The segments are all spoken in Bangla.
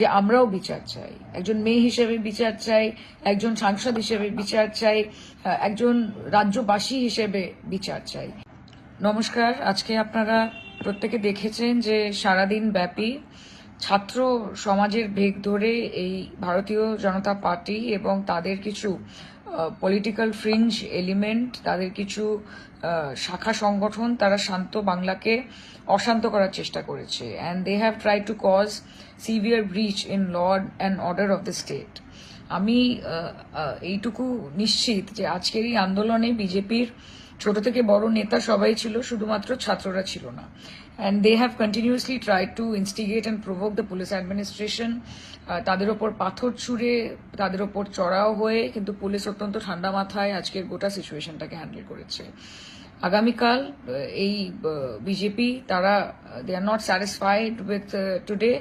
যে আমরাও বিচার চাই, একজন মেয়ে হিসেবে বিচার চাই, একজন সাংসদ হিসেবে বিচার চাই, একজন রাজ্যবাসী হিসেবে বিচার চাই। নমস্কার। আজকে আপনারা প্রত্যেকে দেখেছেন যে সারাদিন ব্যাপী ছাত্র সমাজের বেগ ধরে এই ভারতীয় জনতা পার্টি এবং তাদের কিছু পলিটিক্যাল ফ্রিঞ্জ এলিমেন্ট, তাদের কিছু শাখা সংগঠন, তারা শান্ত বাংলাকে অশান্ত করার চেষ্টা করেছে। And they have try to cause severe breach in law and order of the state. আমি এইটুকু নিশ্চিত যে আজকের এই আন্দোলনে বিজেপির ছোট থেকে বড় নেতা সবাই ছিল, শুধুমাত্র ছাত্ররা ছিল না। And they have continuously try to instigate and provoke the police administration. তাদের ওপর পাথর ছুঁড়ে, তাদের ওপর চড়াও হয়ে, কিন্তু পুলিশ অত্যন্ত ঠান্ডা মাথায় আজকের গোটা সিচুয়েশনটাকে হ্যান্ডেল করেছে। আগামীকাল এই বিজেপি তারা they are not satisfied with today,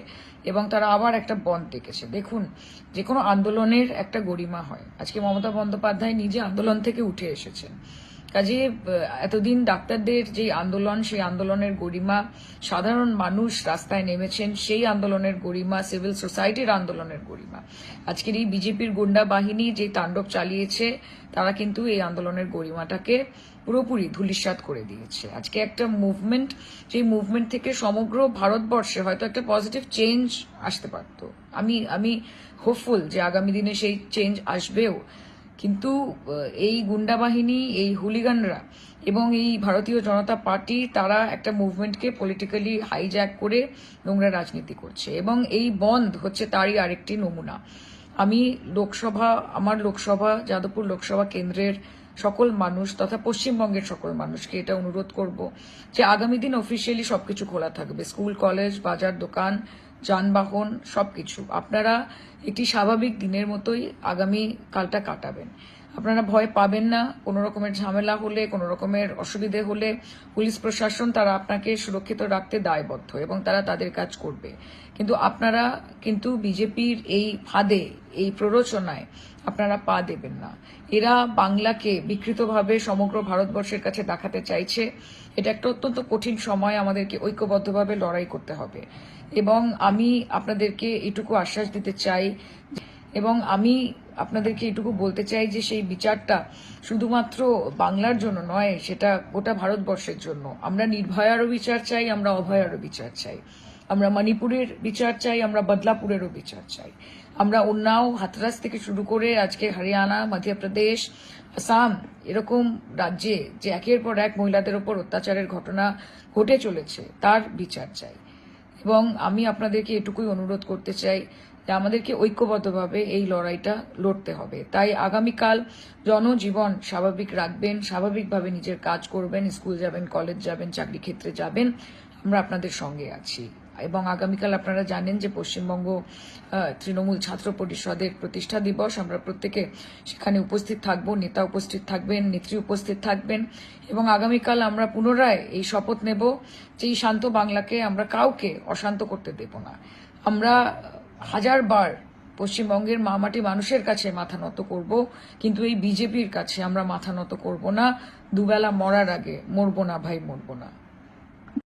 এবং তারা আবার একটা বন্ধ ডেকেছে। দেখুন, যে কোনো আন্দোলনের একটা গরিমা হয়। আজকে মমতা বন্দ্যোপাধ্যায় নিজে আন্দোলন থেকে উঠে এসেছেন। কাজে এতদিন ডাক্তারদের যে আন্দোলন, সেই আন্দোলনের গরিমা, সাধারণ মানুষ রাস্তায় নেমেছেন সেই আন্দোলনের গরিমা, সিভিল সোসাইটির আন্দোলনের গরিমা, আজকের এই বিজেপির গুন্ডা বাহিনী যে তাণ্ডব চালিয়েছে, তারা কিন্তু এই আন্দোলনের গরিমাটাকে পুরোপুরি ধূলিসাৎ করে দিয়েছে। আজকে একটা মুভমেন্ট, যে মুভমেন্ট থেকে সমগ্র ভারতবর্ষে হয়তো একটা পজিটিভ চেঞ্জ আসতে পারত। আমি হোপফুল যে আগামী দিনে সেই চেঞ্জ আসবেও। কিন্তু এই গুন্ডা বাহিনী, এই হুলিগানরা এবং এই ভারতীয় জনতা পার্টি, তারা একটা মুভমেন্টকে পলিটিক্যালি হাইজ্যাক করে নোংরা রাজনীতি করছে, এবং এই বন্ধ হচ্ছে তারই আরেকটি নমুনা। আমি আমার লোকসভা, যাদবপুর লোকসভা কেন্দ্রের সকল মানুষ তথা পশ্চিমবঙ্গের সকল মানুষকে এটা অনুরোধ করব যে আগামী দিন অফিসিয়ালি সবকিছু খোলা থাকবে, স্কুল, কলেজ, বাজার, দোকান, যানবাহন, সবকিছু। আপনারা একটি স্বাভাবিক দিনের মতোই আগামী কালটা কাটাবেন। আপনারা ভয় পাবেন না। কোনো রকমের ঝামেলা হলে, কোনো রকমের অসুবিধে হলে পুলিশ প্রশাসন তারা আপনাকে সুরক্ষিত রাখতে দায়বদ্ধ, এবং তারা তাদের কাজ করবে। কিন্তু আপনারা কিন্তু বিজেপির এই ফাঁদে, এই প্ররোচনায় আপনারা পা দেবেন না। এরা বাংলাকে বিকৃতভাবে সমগ্র ভারতবর্ষের কাছে দেখাতে চাইছে। এটা একটা অত্যন্ত কঠিন সময়, আমাদেরকে ঐক্যবদ্ধভাবে লড়াই করতে হবে। এবং আমি আপনাদেরকে এটুকু আশ্বাস দিতে চাই, এবং আমি আপনাদেরকে এটুকু বলতে চাই যে সেই বিচারটা শুধুমাত্র বাংলার জন্য নয়, সেটা গোটা ভারতবর্ষের জন্য। আমরা নির্ভয়ারও বিচার চাই, আমরা অভয়ারও বিচার চাই, আমরা মণিপুরের বিচার চাই, আমরা বদলাপুরেরও বিচার চাই। আমরা উন্নাও, হাথরাস থেকে শুরু করে আজকে হরিয়ানা, মধ্যপ্রদেশ, আসাম, এরকম রাজ্যে যে একের পর এক মহিলাদের ওপর অত্যাচারের ঘটনা ঘটে চলেছে, তার বিচার চাই। এবং আমি আপনাদেরকে এটুকুই অনুরোধ করতে চাই যে আমাদেরকে ঐক্যবদ্ধভাবে এই লড়াইটা লড়তে হবে। তাই আগামীকাল জনজীবন স্বাভাবিক রাখবেন, স্বাভাবিকভাবে নিজের কাজ করবেন, স্কুল যাবেন, কলেজ যাবেন, চাকরি ক্ষেত্রে যাবেন, আমরা আপনাদের সঙ্গে আছি। এবং আগামীকাল আপনারা জানেন যে পশ্চিমবঙ্গ তৃণমূল ছাত্র পরিষদের প্রতিষ্ঠা দিবস। আমরা প্রত্যেকে সেখানে উপস্থিত থাকব, নেতা উপস্থিত থাকবেন, নেত্রী উপস্থিত থাকবেন, এবং আগামীকাল আমরা পুনরায় এই শপথ নেব যে এই শান্ত বাংলাকে আমরা কাউকে অশান্ত করতে দেব না। আমরা হাজারবার পশ্চিমবঙ্গের মামাটি মানুষের কাছে মাথা নত করব, কিন্তু এই বিজেপির কাছে আমরা মাথা নত করব না। দুবেলা মরার আগে মরবো না ভাই, মরবো না।